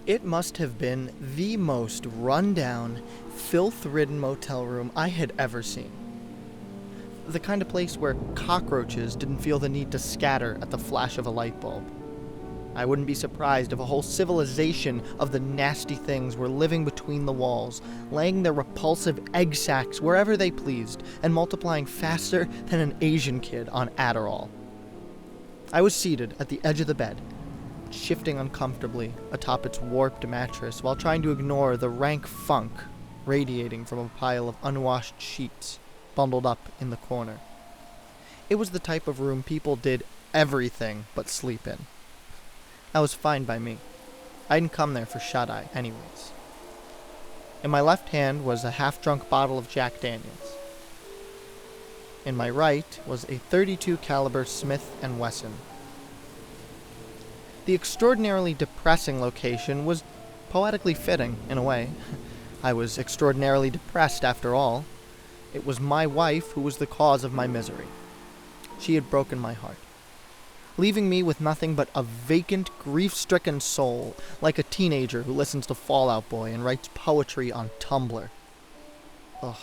It must have been the most run-down, filth-ridden motel room I had ever seen. The kind of place where cockroaches didn't feel the need to scatter at the flash of a light bulb. I wouldn't be surprised if a whole civilization of the nasty things were living between the walls, laying their repulsive egg sacs wherever they pleased, and multiplying faster than an Asian kid on Adderall. I was seated at the edge of the bed, shifting uncomfortably atop its warped mattress while trying to ignore the rank funk radiating from a pile of unwashed sheets bundled up in the corner. It was the type of room people did everything but sleep in. That was fine by me. I didn't come there for shut-eye anyways. In my left hand was a half-drunk bottle of Jack Daniels. In my right was a .32 caliber Smith & Wesson. The extraordinarily depressing location was poetically fitting, in a way. I was extraordinarily depressed, after all. It was my wife who was the cause of my misery. She had broken my heart, leaving me with nothing but a vacant, grief-stricken soul, like a teenager who listens to Fall Out Boy and writes poetry on Tumblr. Ugh.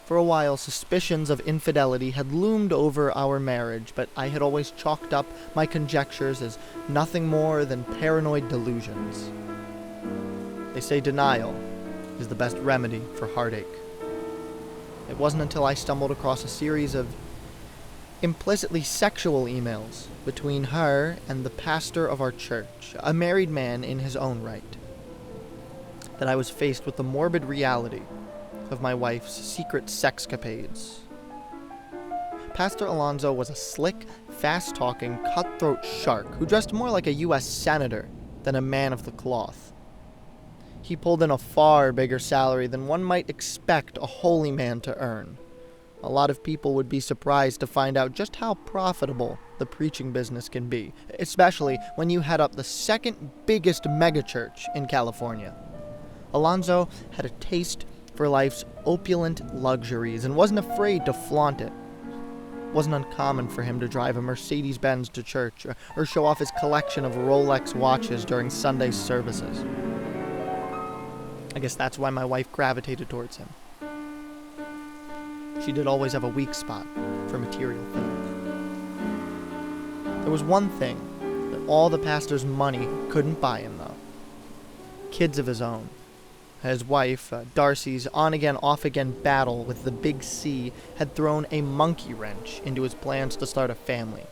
For a while, suspicions of infidelity had loomed over our marriage, but I had always chalked up my conjectures as nothing more than paranoid delusions. They say denial is the best remedy for heartache. It wasn't until I stumbled across a series of implicitly sexual emails between her and the pastor of our church, a married man in his own right, that I was faced with the morbid reality of my wife's secret sexcapades. Pastor Alonso was a slick, fast-talking, cutthroat shark who dressed more like a U.S. senator than a man of the cloth. He pulled in a far bigger salary than one might expect a holy man to earn. A lot of people would be surprised to find out just how profitable the preaching business can be, especially when you head up the second biggest megachurch in California. Alonso had a taste for life's opulent luxuries and wasn't afraid to flaunt it. It wasn't uncommon for him to drive a Mercedes-Benz to church or show off his collection of Rolex watches during Sunday services. I guess that's why my wife gravitated towards him. She did always have a weak spot for material things. There was one thing that all the pastor's money couldn't buy him, though. Kids of his own. His wife, Darcy's on-again, off-again battle with the big C had thrown a monkey wrench into his plans to start a family.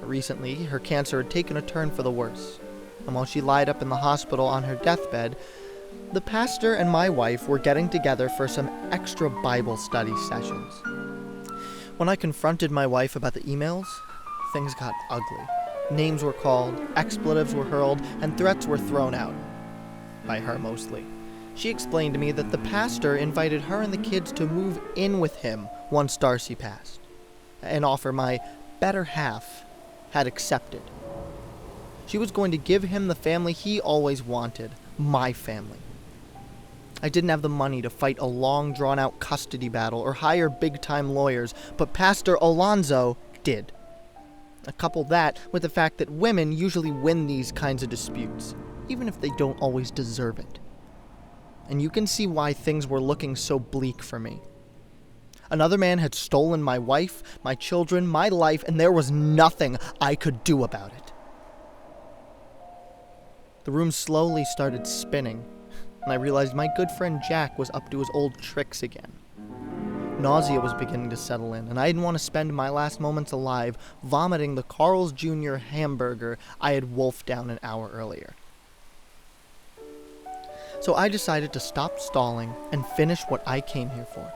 Recently, her cancer had taken a turn for the worse, and while she lied up in the hospital on her deathbed, the pastor and my wife were getting together for some extra Bible study sessions. When I confronted my wife about the emails, things got ugly. Names were called, expletives were hurled, and threats were thrown out. By her, mostly. She explained to me that the pastor invited her and the kids to move in with him once Darcy passed, an offer my better half had accepted. She was going to give him the family he always wanted, my family. I didn't have the money to fight a long, drawn-out custody battle or hire big-time lawyers, but Pastor Alonso did. Couple that with the fact that women usually win these kinds of disputes, even if they don't always deserve it. And you can see why things were looking so bleak for me. Another man had stolen my wife, my children, my life, and there was nothing I could do about it. The room slowly started spinning, and I realized my good friend Jack was up to his old tricks again. Nausea was beginning to settle in, and I didn't want to spend my last moments alive vomiting the Carl's Jr. hamburger I had wolfed down an hour earlier. So I decided to stop stalling and finish what I came here for.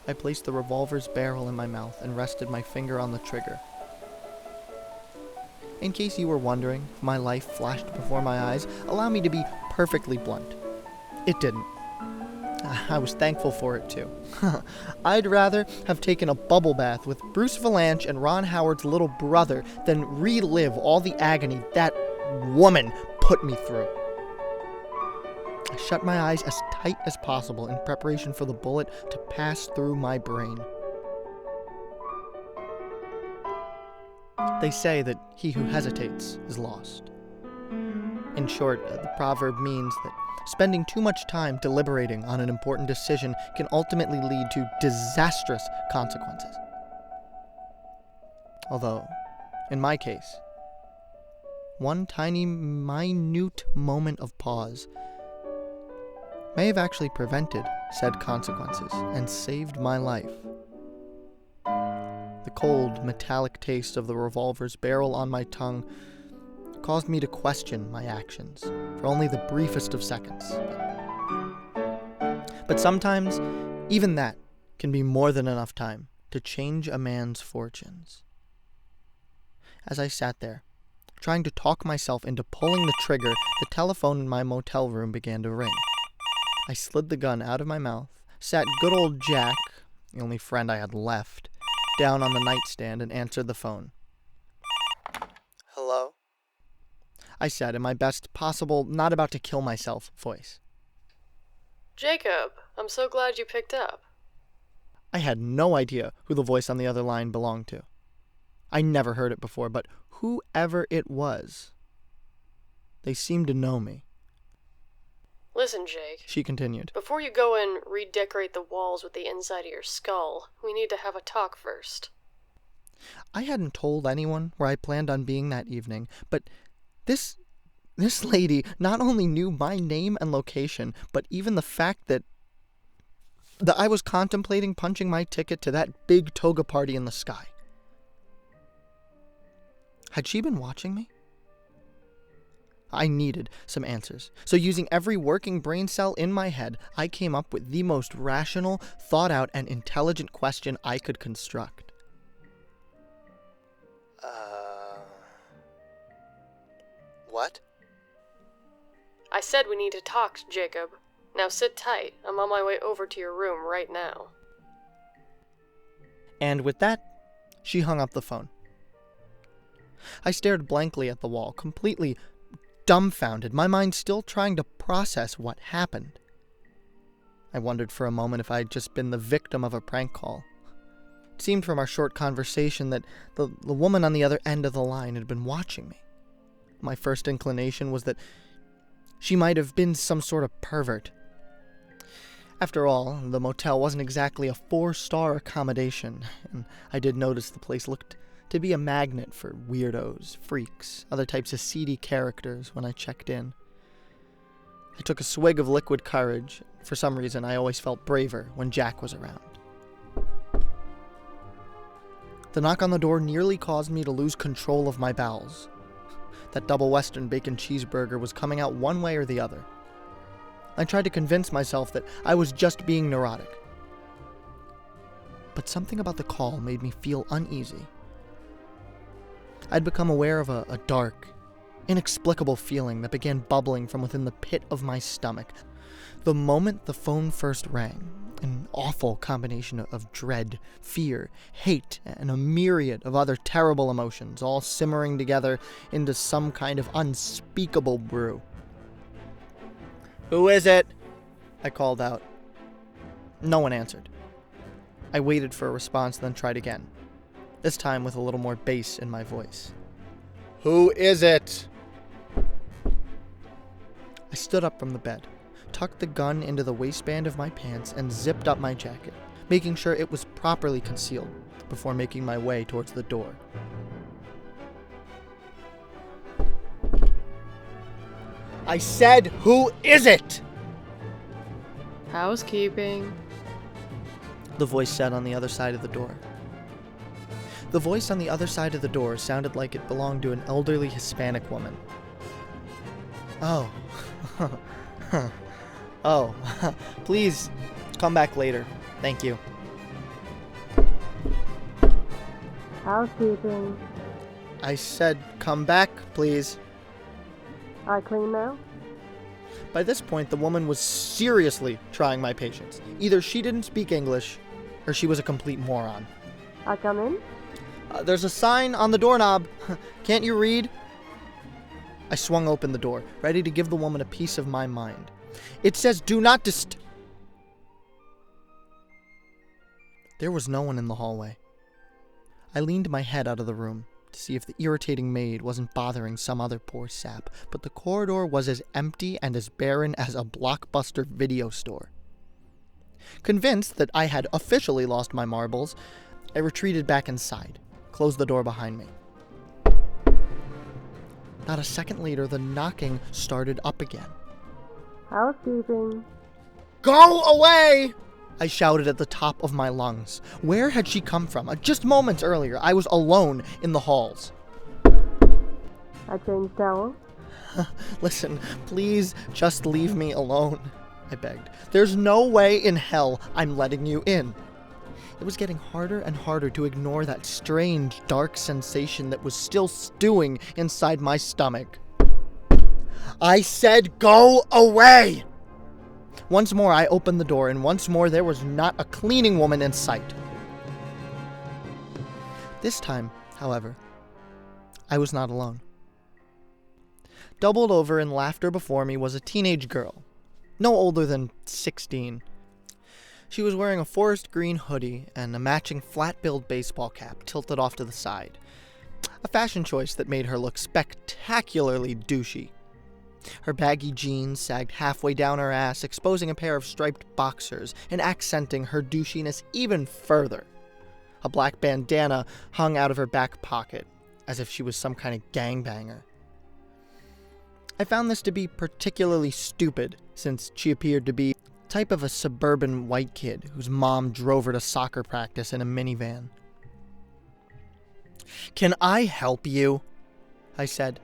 I placed the revolver's barrel in my mouth and rested my finger on the trigger. In case you were wondering if my life flashed before my eyes, allow me to be perfectly blunt. It didn't. I was thankful for it too. I'd rather have taken a bubble bath with Bruce Valanche and Ron Howard's little brother than relive all the agony that woman put me through. I shut my eyes as tight as possible in preparation for the bullet to pass through my brain. They say that he who hesitates is lost. In short, the proverb means that spending too much time deliberating on an important decision can ultimately lead to disastrous consequences. Although, in my case, one tiny, minute moment of pause may have actually prevented said consequences and saved my life. The cold, metallic taste of the revolver's barrel on my tongue caused me to question my actions for only the briefest of seconds. But sometimes, even that can be more than enough time to change a man's fortunes. As I sat there, trying to talk myself into pulling the trigger, the telephone in my motel room began to ring. I slid the gun out of my mouth, sat good old Jack, the only friend I had left, down on the nightstand and answered the phone. "Hello?" I said in my best possible, not about to kill myself voice. "Jacob, I'm so glad you picked up." I had no idea who the voice on the other line belonged to. I never heard it before, but whoever it was, they seemed to know me. "Listen, Jake," she continued. "before you go and redecorate the walls with the inside of your skull, we need to have a talk first." I hadn't told anyone where I planned on being that evening, but this lady not only knew my name and location, but even the fact that I was contemplating punching my ticket to that big toga party in the sky. Had she been watching me? I needed some answers. So using every working brain cell in my head, I came up with the most rational, thought-out, and intelligent question I could construct. What? "I said we need to talk, Jacob. Now sit tight. I'm on my way over to your room right now." And with that, she hung up the phone. I stared blankly at the wall, completely dumbfounded, my mind still trying to process what happened. I wondered for a moment if I had just been the victim of a prank call. It seemed from our short conversation that the woman on the other end of the line had been watching me. My first inclination was that she might have been some sort of pervert. After all, the motel wasn't exactly a 4-star accommodation, and I did notice the place looked to be a magnet for weirdos, freaks, other types of seedy characters when I checked in. I took a swig of liquid courage. For some reason, I always felt braver when Jack was around. The knock on the door nearly caused me to lose control of my bowels. That double Western bacon cheeseburger was coming out one way or the other. I tried to convince myself that I was just being neurotic. But something about the call made me feel uneasy. I'd become aware of a dark, inexplicable feeling that began bubbling from within the pit of my stomach. The moment the phone first rang, an awful combination of dread, fear, hate, and a myriad of other terrible emotions, all simmering together into some kind of unspeakable brew. "Who is it?" I called out. No one answered. I waited for a response, then tried again, this time with a little more bass in my voice. "Who is it?" I stood up from the bed, tucked the gun into the waistband of my pants, and zipped up my jacket, making sure it was properly concealed before making my way towards the door. I said, "Who is it?" "Housekeeping," the voice said on the other side of the door. The voice on the other side of the door sounded like it belonged to an elderly Hispanic woman. "Oh. Oh. Please come back later. Thank you." "Housekeeping." I said, "Come back, please." "I clean now?" By this point, the woman was seriously trying my patience. Either she didn't speak English, or she was a complete moron. I come in? There's a sign on the doorknob. Can't you read? I swung open the door, ready to give the woman a piece of my mind. It says, "Do not There was no one in the hallway. I leaned my head out of the room to see if the irritating maid wasn't bothering some other poor sap, but the corridor was as empty and as barren as a Blockbuster video store. Convinced that I had officially lost my marbles, I retreated back inside, closed the door behind me. Not a second later, the knocking started up again. Housekeeping. "Go away!" I shouted at the top of my lungs. Where had she come from? Just moments earlier, I was alone in the halls. I changed towels. Listen, please just leave me alone, I begged. There's no way in hell I'm letting you in. It was getting harder and harder to ignore that strange, dark sensation that was still stewing inside my stomach. I said, go away! Once more, I opened the door, and once more, there was not a cleaning woman in sight. This time, however, I was not alone. Doubled over in laughter before me was a teenage girl, no older than 16. She was wearing a forest green hoodie and a matching flat-billed baseball cap tilted off to the side, a fashion choice that made her look spectacularly douchey. Her baggy jeans sagged halfway down her ass, exposing a pair of striped boxers and accenting her douchiness even further. A black bandana hung out of her back pocket, as if she was some kind of gangbanger. I found this to be particularly stupid, since she appeared to be the type of a suburban white kid whose mom drove her to soccer practice in a minivan. "Can I help you?" I said.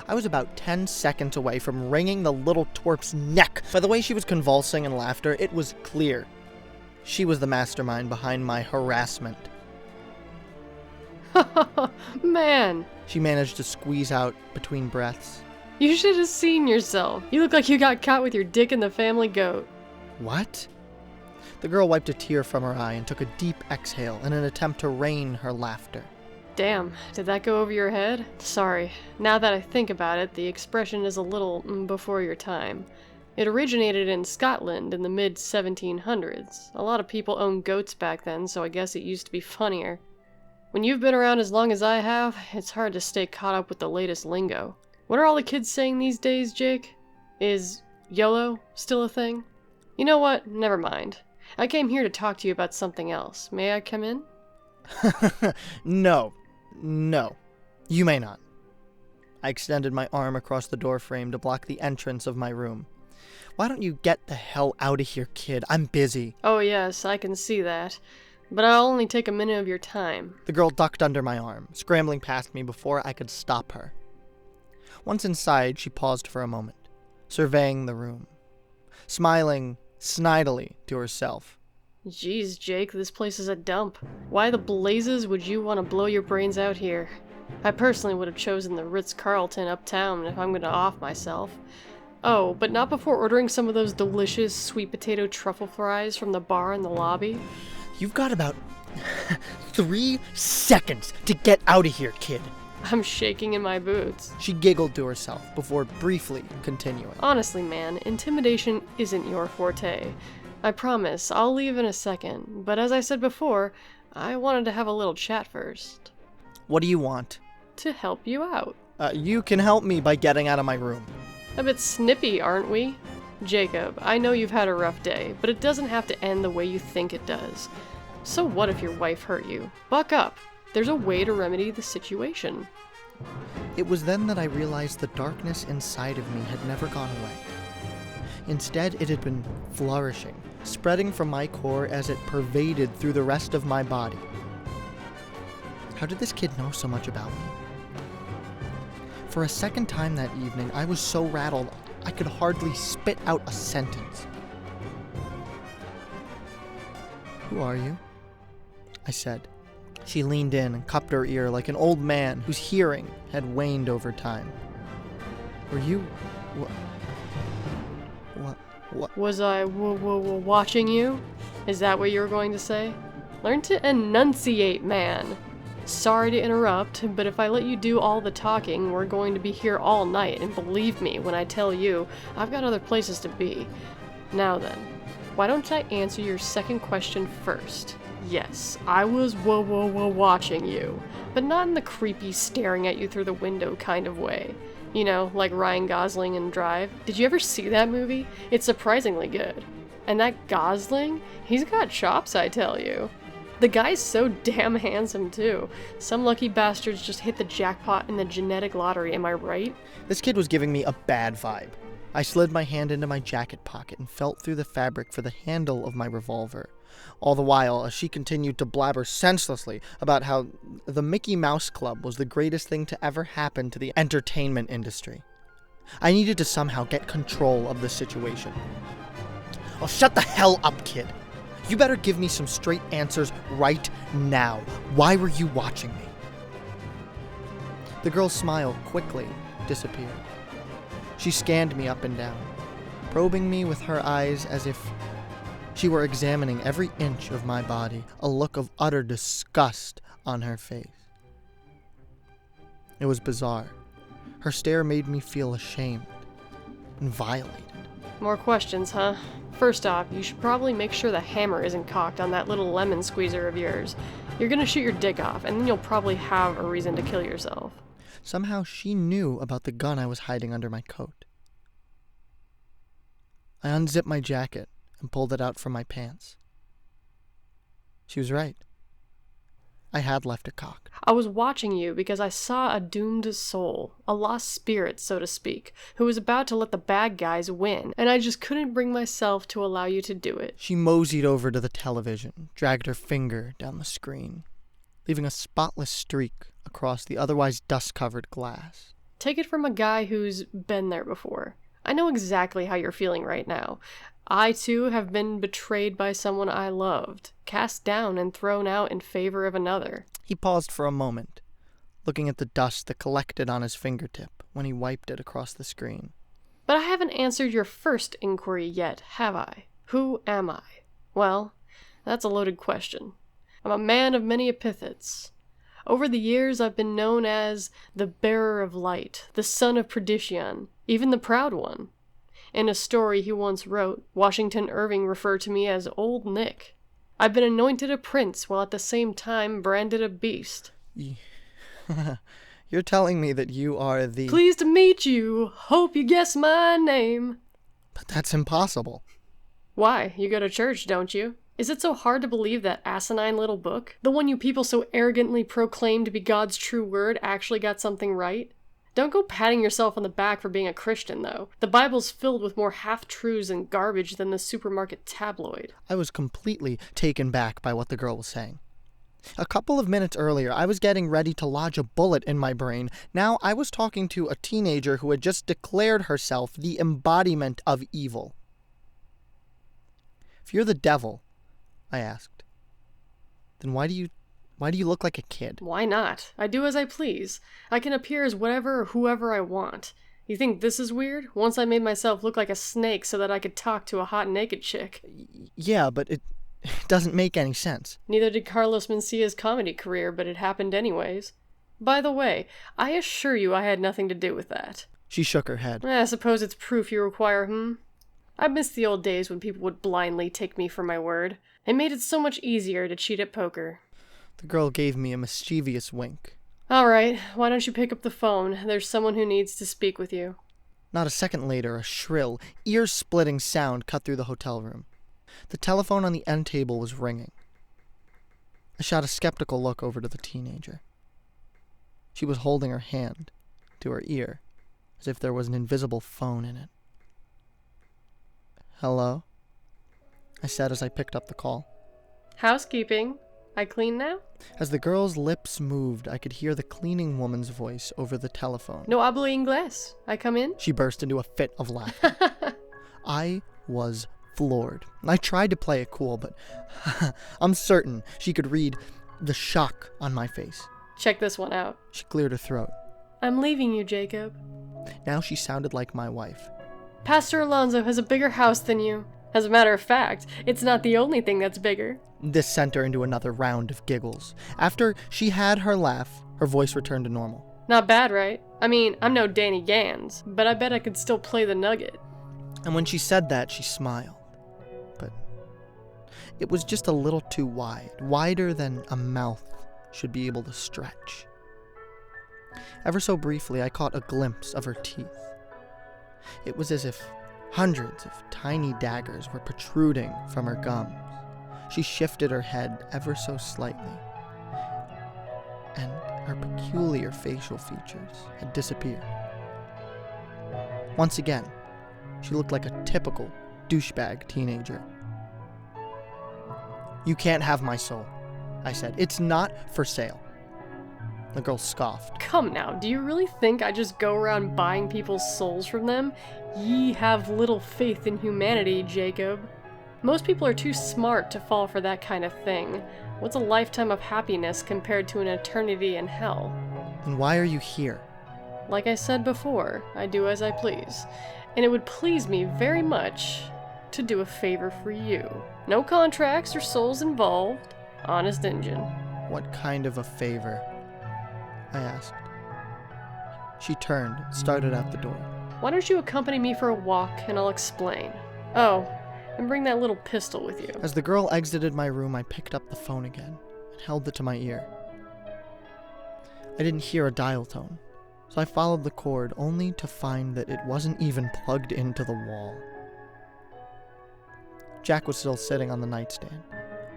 I was about 10 seconds away from wringing the little twerp's neck. By the way she was convulsing in laughter, it was clear she was the mastermind behind my harassment. Man, she managed to squeeze out between breaths. You should have seen yourself. You look like you got caught with your dick in the family goat. What? The girl wiped a tear from her eye and took a deep exhale in an attempt to rein her laughter. Damn, did that go over your head? Sorry. Now that I think about it, the expression is a little before your time. It originated in Scotland in the mid-1700s. A lot of people owned goats back then, so I guess it used to be funnier. When you've been around as long as I have, it's hard to stay caught up with the latest lingo. What are all the kids saying these days, Jake? Is YOLO still a thing? You know what? Never mind. I came here to talk to you about something else. May I come in? No, you may not. I extended my arm across the doorframe to block the entrance of my room. Why don't you get the hell out of here, kid? I'm busy. Oh yes, I can see that. But I'll only take a minute of your time. The girl ducked under my arm, scrambling past me before I could stop her. Once inside, she paused for a moment, surveying the room, smiling snidely to herself. Jeez, Jake, this place is a dump. Why the blazes would you want to blow your brains out here? I personally would have chosen the Ritz-Carlton uptown if I'm gonna off myself. Oh, but not before ordering some of those delicious sweet potato truffle fries from the bar in the lobby. You've got about 3 seconds to get out of here, kid. I'm shaking in my boots. She giggled to herself before briefly continuing. Honestly, man, intimidation isn't your forte. I promise, I'll leave in a second, but as I said before, I wanted to have a little chat first. What do you want? To help you out. You can help me by getting out of my room. A bit snippy, aren't we? Jacob, I know you've had a rough day, but it doesn't have to end the way you think it does. So what if your wife hurt you? Buck up. There's a way to remedy the situation. It was then that I realized the darkness inside of me had never gone away. Instead, it had been flourishing, spreading from my core as it pervaded through the rest of my body. How did this kid know so much about me? For a second time that evening, I was so rattled, I could hardly spit out a sentence. "Who are you?" I said. She leaned in and cupped her ear like an old man whose hearing had waned over time. "Were you... What? Was I watching you? Is that what you were going to say? Learn to enunciate, man. Sorry to interrupt, but if I let you do all the talking, we're going to be here all night, and believe me when I tell you, I've got other places to be. Now then, why don't I answer your second question first? Yes, I was watching you, but not in the creepy staring at you through the window kind of way. You know, like Ryan Gosling in Drive. Did you ever see that movie? It's surprisingly good. And that Gosling, he's got chops, I tell you. The guy's so damn handsome, too. Some lucky bastards just hit the jackpot in the genetic lottery, am I right? This kid was giving me a bad vibe. I slid my hand into my jacket pocket and felt through the fabric for the handle of my revolver. All the while, as she continued to blabber senselessly about how the Mickey Mouse Club was the greatest thing to ever happen to the entertainment industry. I needed to somehow get control of the situation. Oh, shut the hell up, kid. You better give me some straight answers right now. Why were you watching me? The girl's smile quickly disappeared. She scanned me up and down, probing me with her eyes as if she were examining every inch of my body, a look of utter disgust on her face. It was bizarre. Her stare made me feel ashamed and violated. More questions, huh? First off, you should probably make sure the hammer isn't cocked on that little lemon squeezer of yours. You're gonna shoot your dick off, and then you'll probably have a reason to kill yourself. Somehow she knew about the gun I was hiding under my coat. I unzipped my jacket and pulled it out from my pants. She was right. I had left it cocked. I was watching you because I saw a doomed soul, a lost spirit, so to speak, who was about to let the bad guys win, and I just couldn't bring myself to allow you to do it. She moseyed over to the television, dragged her finger down the screen, leaving a spotless streak across the otherwise dust-covered glass. Take it from a guy who's been there before. I know exactly how you're feeling right now. I, too, have been betrayed by someone I loved, cast down and thrown out in favor of another. He paused for a moment, looking at the dust that collected on his fingertip when he wiped it across the screen. But I haven't answered your first inquiry yet, have I? Who am I? Well, that's a loaded question. I'm a man of many epithets. Over the years, I've been known as the bearer of light, the son of perdition, even the proud one. In a story he once wrote, Washington Irving referred to me as Old Nick. I've been anointed a prince while at the same time branded a beast. You're telling me that you are the... Pleased to meet you. Hope you guess my name. But that's impossible. Why? You go to church, don't you? Is it so hard to believe that asinine little book, the one you people so arrogantly proclaim to be God's true word, actually got something right? Don't go patting yourself on the back for being a Christian, though. The Bible's filled with more half-truths and garbage than the supermarket tabloid. I was completely taken back by what the girl was saying. A couple of minutes earlier, I was getting ready to lodge a bullet in my brain. Now I was talking to a teenager who had just declared herself the embodiment of evil. If you're the devil, I asked, then why do you look like a kid? Why not? I do as I please. I can appear as whatever or whoever I want. You think this is weird? Once I made myself look like a snake so that I could talk to a hot naked chick. Yeah, but it doesn't make any sense. Neither did Carlos Mencia's comedy career, but it happened anyways. By the way, I assure you I had nothing to do with that. She shook her head. I suppose it's proof you require, I miss the old days when people would blindly take me for my word. It made it so much easier to cheat at poker. The girl gave me a mischievous wink. All right, why don't you pick up the phone? There's someone who needs to speak with you. Not a second later, a shrill, ear-splitting sound cut through the hotel room. The telephone on the end table was ringing. I shot a skeptical look over to the teenager. She was holding her hand to her ear, as if there was an invisible phone in it. Hello? I said as I picked up the call. Housekeeping. I clean now? As the girl's lips moved, I could hear the cleaning woman's voice over the telephone. No hablo inglés. I come in? She burst into a fit of laughter. I was floored. I tried to play it cool, but I'm certain she could read the shock on my face. Check this one out. She cleared her throat. I'm leaving you, Jacob. Now she sounded like my wife. Pastor Alonso has a bigger house than you. As a matter of fact, it's not the only thing that's bigger. This sent her into another round of giggles. After she had her laugh, her voice returned to normal. Not bad, right? I mean, I'm no Danny Gans, but I bet I could still play the nugget. And when she said that, she smiled. But it was just a little too wide, wider than a mouth should be able to stretch. Ever so briefly, I caught a glimpse of her teeth. It was as if hundreds of tiny daggers were protruding from her gums. She shifted her head ever so slightly, and her peculiar facial features had disappeared. Once again, she looked like a typical douchebag teenager. "You can't have my soul," I said. "It's not for sale." The girl scoffed. Come now, do you really think I just go around buying people's souls from them? Ye have little faith in humanity, Jacob. Most people are too smart to fall for that kind of thing. What's a lifetime of happiness compared to an eternity in hell? "Then why are you here?" Like I said before, I do as I please. And it would please me very much to do a favor for you. No contracts or souls involved. Honest Injun. "What kind of a favor?" I asked. She turned, started out the door. Why don't you accompany me for a walk and I'll explain. Oh, and bring that little pistol with you. As the girl exited my room, I picked up the phone again and held it to my ear. I didn't hear a dial tone, so I followed the cord only to find that it wasn't even plugged into the wall. Jack was still sitting on the nightstand,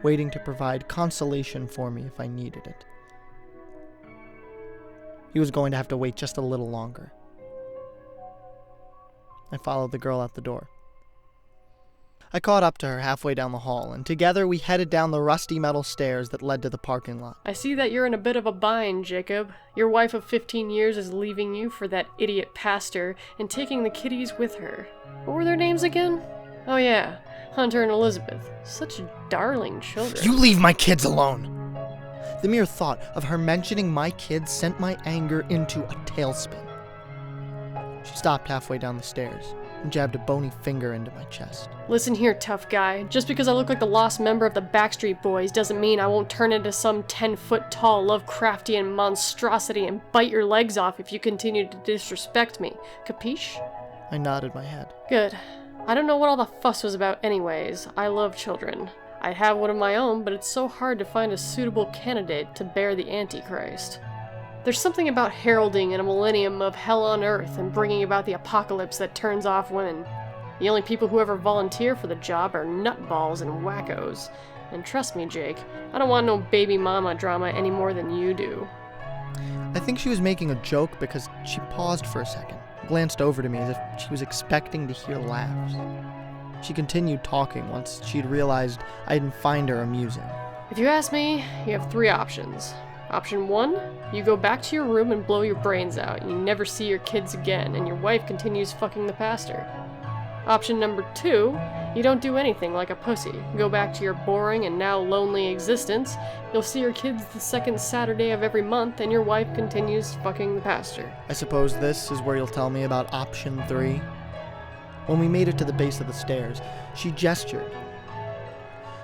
waiting to provide consolation for me if I needed it. He was going to have to wait just a little longer. I followed the girl out the door. I caught up to her halfway down the hall, and together we headed down the rusty metal stairs that led to the parking lot. I see that you're in a bit of a bind, Jacob. Your wife of 15 years is leaving you for that idiot pastor and taking the kiddies with her. What were their names again? Oh yeah, Hunter and Elizabeth. Such darling children. "You leave my kids alone!" The mere thought of her mentioning my kids sent my anger into a tailspin. She stopped halfway down the stairs and jabbed a bony finger into my chest. Listen here, tough guy. Just because I look like the lost member of the Backstreet Boys doesn't mean I won't turn into some 10-foot-tall Lovecraftian monstrosity and bite your legs off if you continue to disrespect me. Capiche? I nodded my head. Good. I don't know what all the fuss was about anyways. I love children. I have one of my own, but it's so hard to find a suitable candidate to bear the Antichrist. There's something about heralding in a millennium of hell on earth and bringing about the apocalypse that turns off women. The only people who ever volunteer for the job are nutballs and wackos. And trust me, Jake, I don't want no baby mama drama any more than you do. I think she was making a joke because she paused for a second, glanced over to me as if she was expecting to hear laughs. She continued talking once she'd realized I didn't find her amusing. If you ask me, you have 3 options. Option 1, you go back to your room and blow your brains out, and you never see your kids again, and your wife continues fucking the pastor. Option number 2, you don't do anything like a pussy. Go back to your boring and now lonely existence. You'll see your kids the second Saturday of every month, and your wife continues fucking the pastor. I suppose this is where you'll tell me about option 3? When we made it to the base of the stairs, she gestured.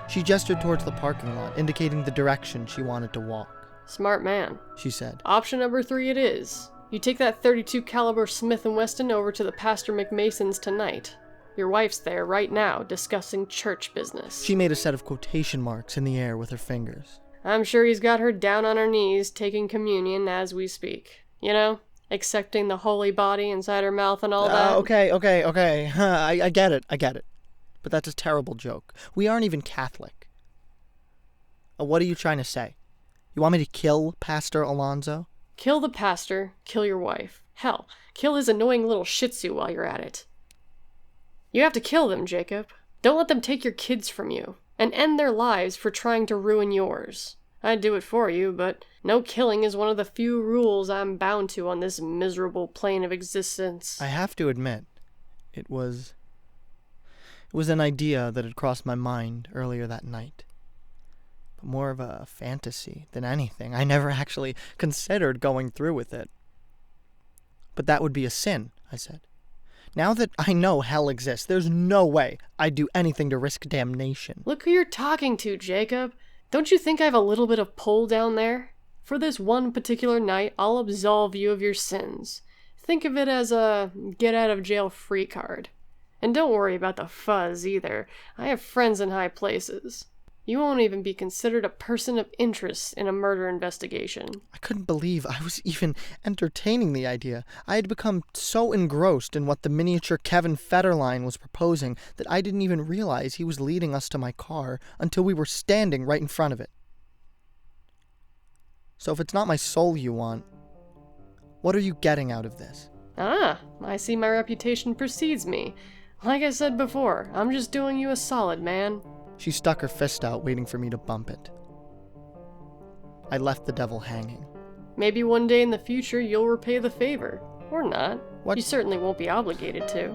She gestured towards the parking lot, indicating the direction she wanted to walk. Smart man, she said. Option number 3 it is. You take that .32 caliber Smith & Wesson over to the Pastor McMason's tonight. Your wife's there right now, discussing church business. She made a set of quotation marks in the air with her fingers. I'm sure he's got her down on her knees, taking communion as we speak. You know? Accepting the holy body inside her mouth and all that. Okay. I get it. But that's a terrible joke. We aren't even Catholic. What are you trying to say? You want me to kill Pastor Alonso? Kill the pastor, kill your wife. Hell, kill his annoying little shih tzu while you're at it. You have to kill them, Jacob. Don't let them take your kids from you, and end their lives for trying to ruin yours. I'd do it for you, but no killing is one of the few rules I'm bound to on this miserable plane of existence. I have to admit, it was an idea that had crossed my mind earlier that night. But more of a fantasy than anything. I never actually considered going through with it. But that would be a sin, I said. Now that I know hell exists, there's no way I'd do anything to risk damnation. Look who you're talking to, Jacob. Don't you think I have a little bit of pull down there? For this one particular night, I'll absolve you of your sins. Think of it as a get-out-of-jail-free card. And don't worry about the fuzz, either. I have friends in high places. You won't even be considered a person of interest in a murder investigation. I couldn't believe I was even entertaining the idea. I had become so engrossed in what the miniature Kevin Federline was proposing that I didn't even realize he was leading us to my car until we were standing right in front of it. So if it's not my soul you want, what are you getting out of this? Ah, I see my reputation precedes me. Like I said before, I'm just doing you a solid, man. She stuck her fist out, waiting for me to bump it. I left the devil hanging. Maybe one day in the future you'll repay the favor. Or not. What? You certainly won't be obligated to.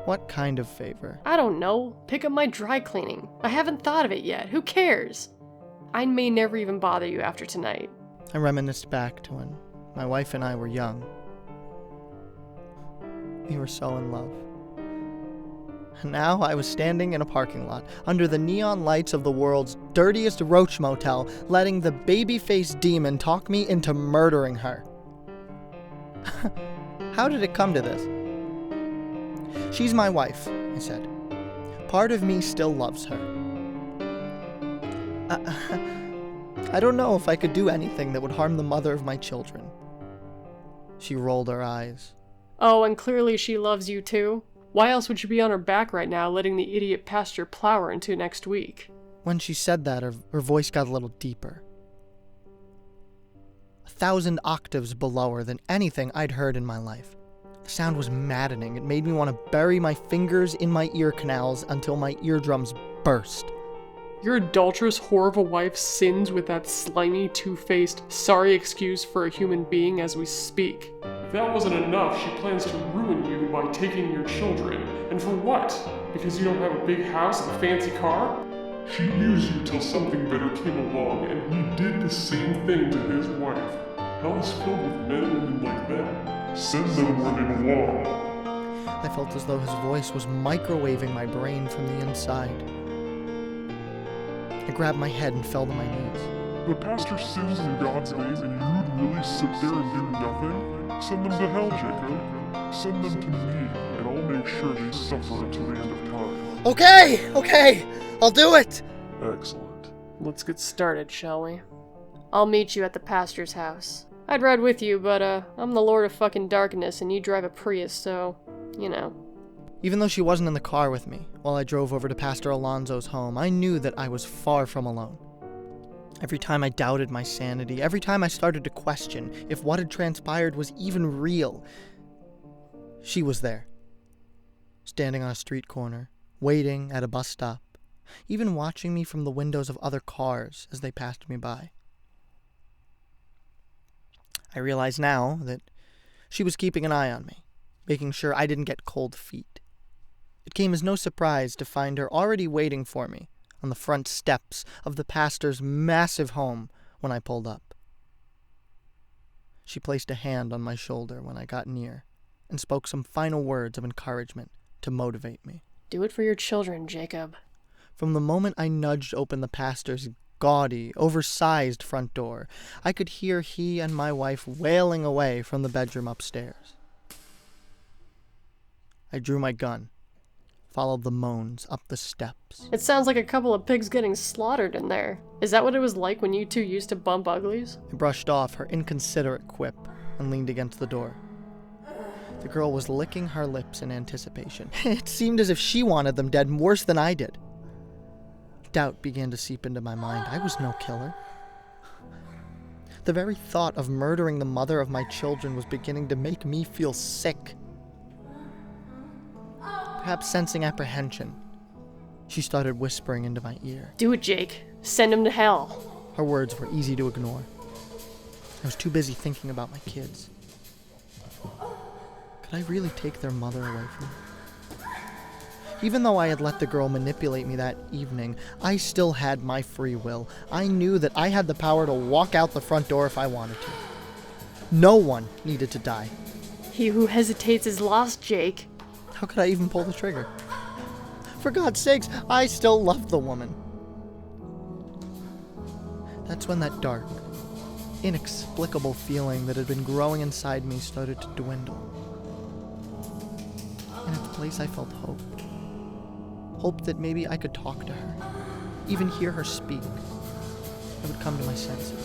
What kind of favor? I don't know. Pick up my dry cleaning. I haven't thought of it yet. Who cares? I may never even bother you after tonight. I reminisced back to when my wife and I were young. We were so in love. And now I was standing in a parking lot, under the neon lights of the world's dirtiest roach motel, letting the baby-faced demon talk me into murdering her. How did it come to this? She's my wife, I said. Part of me still loves her. I don't know if I could do anything that would harm the mother of my children. She rolled her eyes. Oh, and clearly she loves you too? Why else would you be on her back right now, letting the idiot pastor plow her into next week? When she said that, her voice got a little deeper. 1,000 octaves belower than anything I'd heard in my life. The sound was maddening. It made me want to bury my fingers in my ear canals until my eardrums burst. Your adulterous whore of a wife sins with that slimy, two-faced, sorry excuse for a human being as we speak. If that wasn't enough, she plans to ruin you by taking your children. And for what? Because you don't have a big house and a fancy car? She used you till something better came along, and he did the same thing to his wife. Hell is filled with men and women like that. Send them where they belong. I felt as though his voice was microwaving my brain from the inside. I grabbed my head and fell to my knees. The pastor sins in God's name, and you'd really sit there and do nothing? Send them to hell, Jacob. Send them to me, and I'll make sure they suffer until the end of time. Okay, I'll do it! Excellent. Let's get started, shall we? I'll meet you at the pastor's house. I'd ride with you, but I'm the Lord of fucking Darkness and you drive a Prius, so, you know. Even though she wasn't in the car with me while I drove over to Pastor Alonzo's home, I knew that I was far from alone. Every time I doubted my sanity, every time I started to question if what had transpired was even real, she was there, standing on a street corner, waiting at a bus stop, even watching me from the windows of other cars as they passed me by. I realize now that she was keeping an eye on me, making sure I didn't get cold feet. It came as no surprise to find her already waiting for me on the front steps of the pastor's massive home when I pulled up. She placed a hand on my shoulder when I got near and spoke some final words of encouragement to motivate me. Do it for your children, Jacob. From the moment I nudged open the pastor's gaudy, oversized front door, I could hear he and my wife wailing away from the bedroom upstairs. I drew my gun, followed the moans up the steps. It sounds like a couple of pigs getting slaughtered in there. Is that what it was like when you two used to bump uglies? I brushed off her inconsiderate quip and leaned against the door. The girl was licking her lips in anticipation. It seemed as if she wanted them dead worse than I did. Doubt began to seep into my mind. I was no killer. The very thought of murdering the mother of my children was beginning to make me feel sick. Perhaps sensing apprehension, she started whispering into my ear. Do it, Jake. Send him to hell. Her words were easy to ignore. I was too busy thinking about my kids. Could I really take their mother away from me? Even though I had let the girl manipulate me that evening, I still had my free will. I knew that I had the power to walk out the front door if I wanted to. No one needed to die. He who hesitates is lost, Jake. How could I even pull the trigger? For God's sakes, I still loved the woman. That's when that dark, inexplicable feeling that had been growing inside me started to dwindle. In its place, I felt hope. Hope that maybe I could talk to her, even hear her speak. I would come to my senses.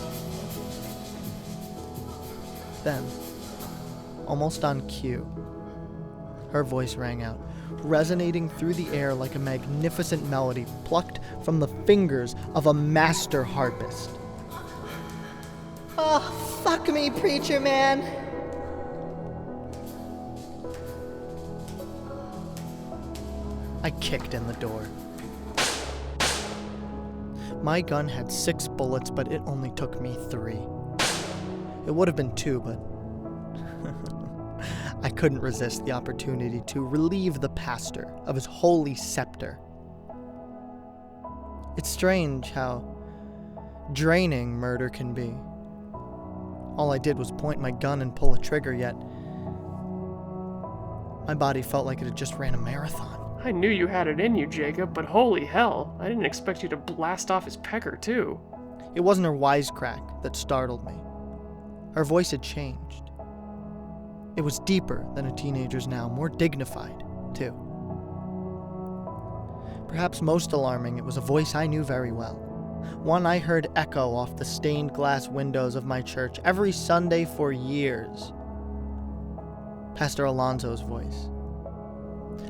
Then, almost on cue, her voice rang out, resonating through the air like a magnificent melody plucked from the fingers of a master harpist. Oh, fuck me, preacher man! I kicked in the door. My gun had 6 bullets, but it only took me 3. It would have been 2, but I couldn't resist the opportunity to relieve the pastor of his holy scepter. It's strange how draining murder can be. All I did was point my gun and pull a trigger, yet my body felt like it had just ran a marathon. I knew you had it in you, Jacob, but holy hell, I didn't expect you to blast off his pecker, too. It wasn't her wisecrack that startled me. Her voice had changed. It was deeper than a teenager's now, more dignified, too. Perhaps most alarming, it was a voice I knew very well. One I heard echo off the stained glass windows of my church every Sunday for years. Pastor Alonso's voice.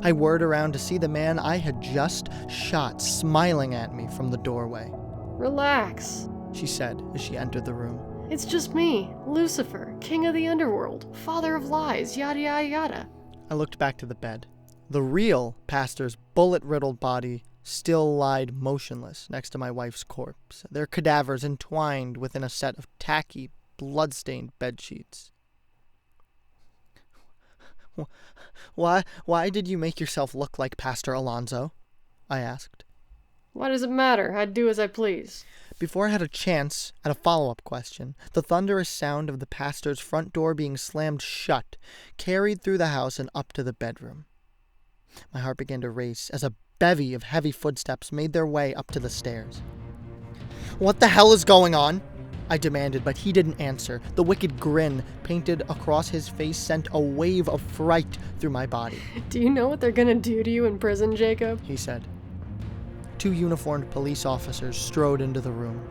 I whirred around to see the man I had just shot smiling at me from the doorway. Relax, She said as she entered the room. it's just me, Lucifer, king of the underworld, father of lies, yada yada yada. I looked back to the bed. The real pastor's bullet-riddled body still lied motionless next to my wife's corpse, their cadavers entwined within a set of tacky, blood-stained bedsheets. Why did you make yourself look like Pastor Alonso? I asked. Why does it matter? I'd do as I please. Before I had a chance at a follow-up question, the thunderous sound of the pastor's front door being slammed shut carried through the house and up to the bedroom. My heart began to race as a bevy of heavy footsteps made their way up to the stairs. What the hell is going on? I demanded, but he didn't answer. The wicked grin painted across his face sent a wave of fright through my body. Do you know what they're gonna do to you in prison, Jacob? He said. 2 uniformed police officers strode into the room.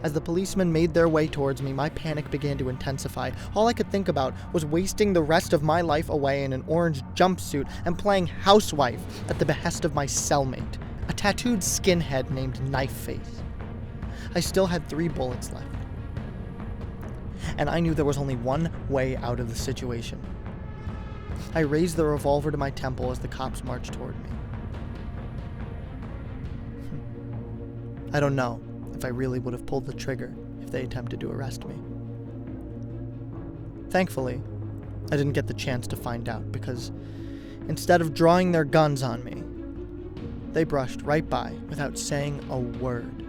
As the policemen made their way towards me, my panic began to intensify. All I could think about was wasting the rest of my life away in an orange jumpsuit and playing housewife at the behest of my cellmate, a tattooed skinhead named Knifeface. I still had 3 bullets left. And I knew there was only one way out of the situation. I raised the revolver to my temple as the cops marched toward me. I don't know if I really would have pulled the trigger if they attempted to arrest me. Thankfully, I didn't get the chance to find out because instead of drawing their guns on me, they brushed right by without saying a word.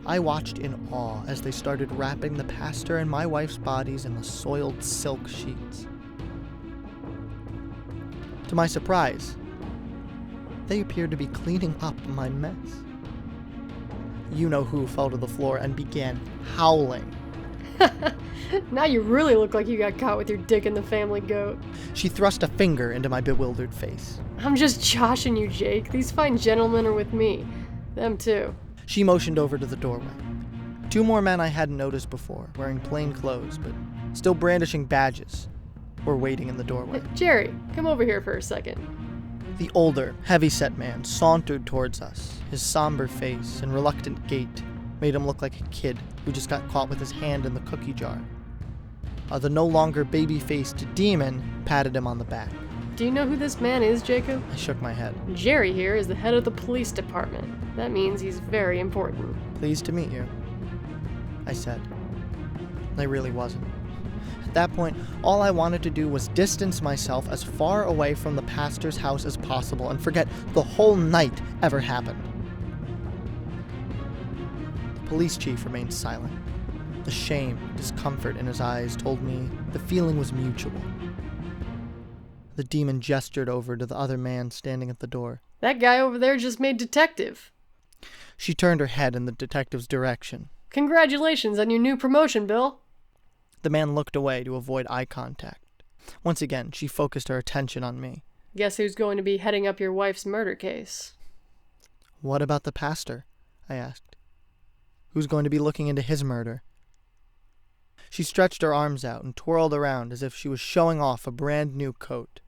I watched in awe as they started wrapping the pastor and my wife's bodies in the soiled silk sheets. To my surprise, they appeared to be cleaning up my mess. You-know-who fell to the floor and began howling. Now you really look like you got caught with your dick in the family goat. She thrust a finger into my bewildered face. I'm just joshing you, Jake. These fine gentlemen are with me. Them too. She motioned over to the doorway. 2 more men I hadn't noticed before, wearing plain clothes, but still brandishing badges, were waiting in the doorway. Jerry, come over here for a second. The older, heavy-set man sauntered towards us. His somber face and reluctant gait made him look like a kid who just got caught with his hand in the cookie jar. The no longer baby-faced demon patted him on the back. Do you know who this man is, Jacob? I shook my head. Jerry here is the head of the police department. That means he's very important. Pleased to meet you, I said. I really wasn't. At that point, all I wanted to do was distance myself as far away from the pastor's house as possible and forget the whole night ever happened. The police chief remained silent. The shame, discomfort in his eyes told me the feeling was mutual. The demon gestured over to the other man standing at the door. That guy over there just made detective. She turned her head in the detective's direction. Congratulations on your new promotion, Bill. The man looked away to avoid eye contact. Once again, she focused her attention on me. Guess who's going to be heading up your wife's murder case? What about the pastor? I asked. Who's going to be looking into his murder? She stretched her arms out and twirled around as if she was showing off a brand new coat.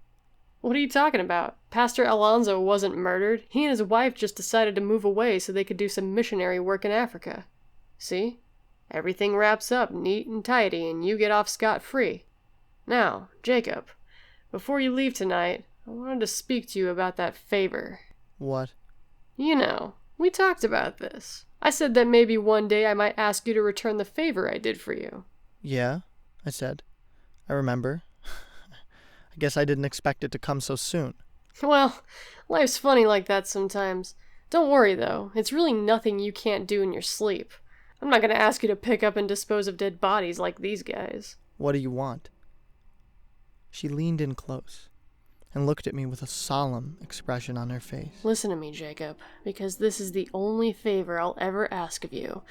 What are you talking about? Pastor Alonso wasn't murdered. He and his wife just decided to move away so they could do some missionary work in Africa. See? Everything wraps up neat and tidy and you get off scot-free. Now, Jacob, before you leave tonight, I wanted to speak to you about that favor. What? You know, we talked about this. I said that maybe one day I might ask you to return the favor I did for you. Yeah, I said. I remember. I guess I didn't expect it to come so soon. Well, life's funny like that sometimes. Don't worry, though. It's really nothing you can't do in your sleep. I'm not going to ask you to pick up and dispose of dead bodies like these guys. What do you want? She leaned in close and looked at me with a solemn expression on her face. Listen to me, Jacob, because this is the only favor I'll ever ask of you.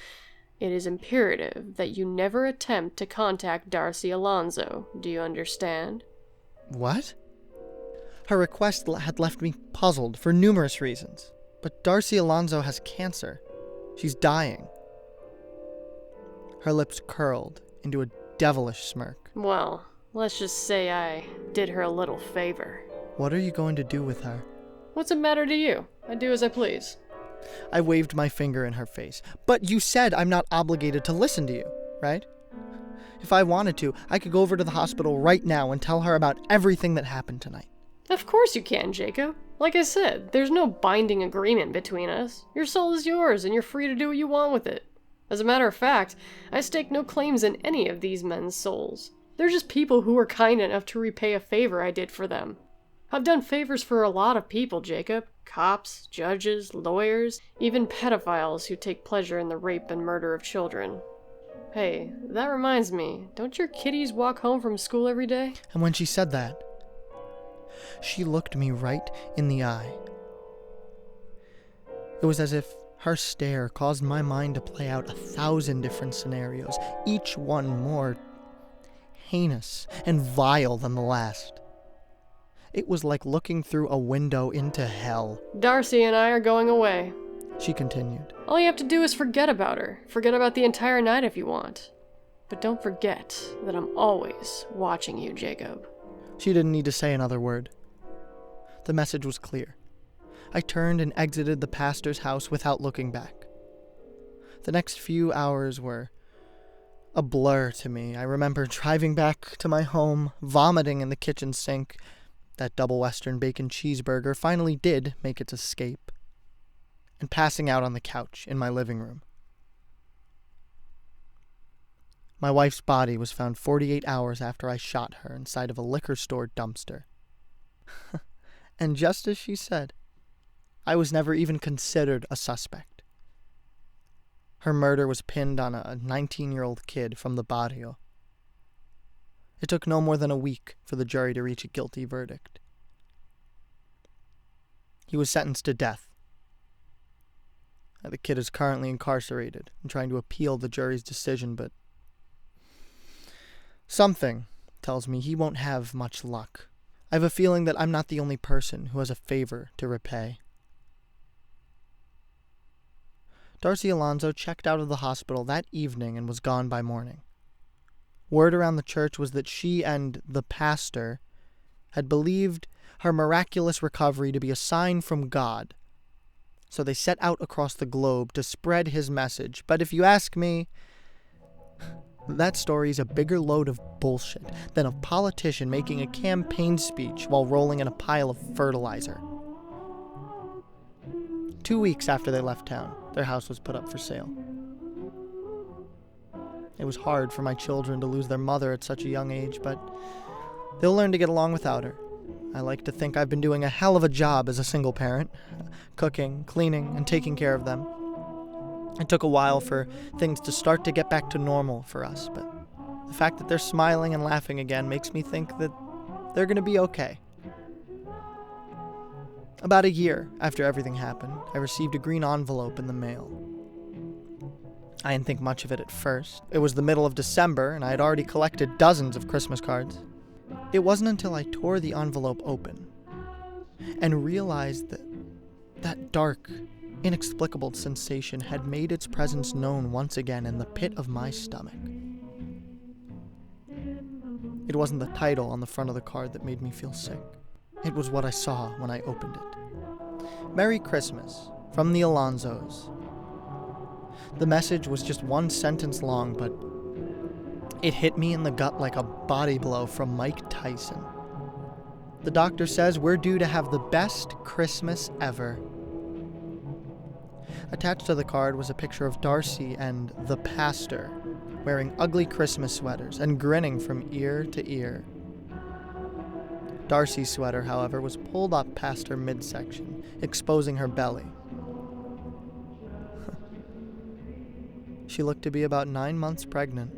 It is imperative that you never attempt to contact Darcy Alonso. Do you understand? What? Her request had left me puzzled for numerous reasons. But Darcy Alonso has cancer. She's dying. Her lips curled into a devilish smirk. Well, let's just say I did her a little favor. What are you going to do with her? What's it matter to you? I do as I please. I waved my finger in her face. But you said I'm not obligated to listen to you, right? If I wanted to, I could go over to the hospital right now and tell her about everything that happened tonight. Of course you can, Jacob. Like I said, there's no binding agreement between us. Your soul is yours, and you're free to do what you want with it. As a matter of fact, I stake no claims in any of these men's souls. They're just people who were kind enough to repay a favor I did for them. I've done favors for a lot of people, Jacob. Cops, judges, lawyers, even pedophiles who take pleasure in the rape and murder of children. Hey, that reminds me, don't your kiddies walk home from school every day? And when she said that, she looked me right in the eye. It was as if her stare caused my mind to play out 1,000 different scenarios, each one more heinous and vile than the last. It was like looking through a window into hell. Darcy and I are going away, she continued. All you have to do is forget about her. Forget about the entire night if you want. But don't forget that I'm always watching you, Jacob. She didn't need to say another word. The message was clear. I turned and exited the pastor's house without looking back. The next few hours were a blur to me. I remember driving back to my home, vomiting in the kitchen sink. That double Western bacon cheeseburger finally did make its escape, and passing out on the couch in my living room. My wife's body was found 48 hours after I shot her inside of a liquor store dumpster. And just as she said, I was never even considered a suspect. Her murder was pinned on a 19-year-old kid from the barrio. It took no more than a week for the jury to reach a guilty verdict. He was sentenced to death. The kid is currently incarcerated and trying to appeal the jury's decision, but something tells me he won't have much luck. I have a feeling that I'm not the only person who has a favor to repay. Darcy Alonso checked out of the hospital that evening and was gone by morning. Word around the church was that she and the pastor had believed her miraculous recovery to be a sign from God. So they set out across the globe to spread his message. But if you ask me, that story's a bigger load of bullshit than a politician making a campaign speech while rolling in a pile of fertilizer. 2 weeks after they left town, their house was put up for sale. It was hard for my children to lose their mother at such a young age, but they'll learn to get along without her. I like to think I've been doing a hell of a job as a single parent, cooking, cleaning, and taking care of them. It took a while for things to start to get back to normal for us, but the fact that they're smiling and laughing again makes me think that they're going to be okay. About a year after everything happened, I received a green envelope in the mail. I didn't think much of it at first. It was the middle of December, and I had already collected dozens of Christmas cards. It wasn't until I tore the envelope open and realized that that dark, inexplicable sensation had made its presence known once again in the pit of my stomach. It wasn't the title on the front of the card that made me feel sick. It was what I saw when I opened it. Merry Christmas, from the Alonzos. The message was just one sentence long, but it hit me in the gut like a body blow from Mike Tyson. The doctor says we're due to have the best Christmas ever. Attached to the card was a picture of Darcy and the pastor, wearing ugly Christmas sweaters and grinning from ear to ear. Darcy's sweater, however, was pulled up past her midsection, exposing her belly. She looked to be about 9 months pregnant.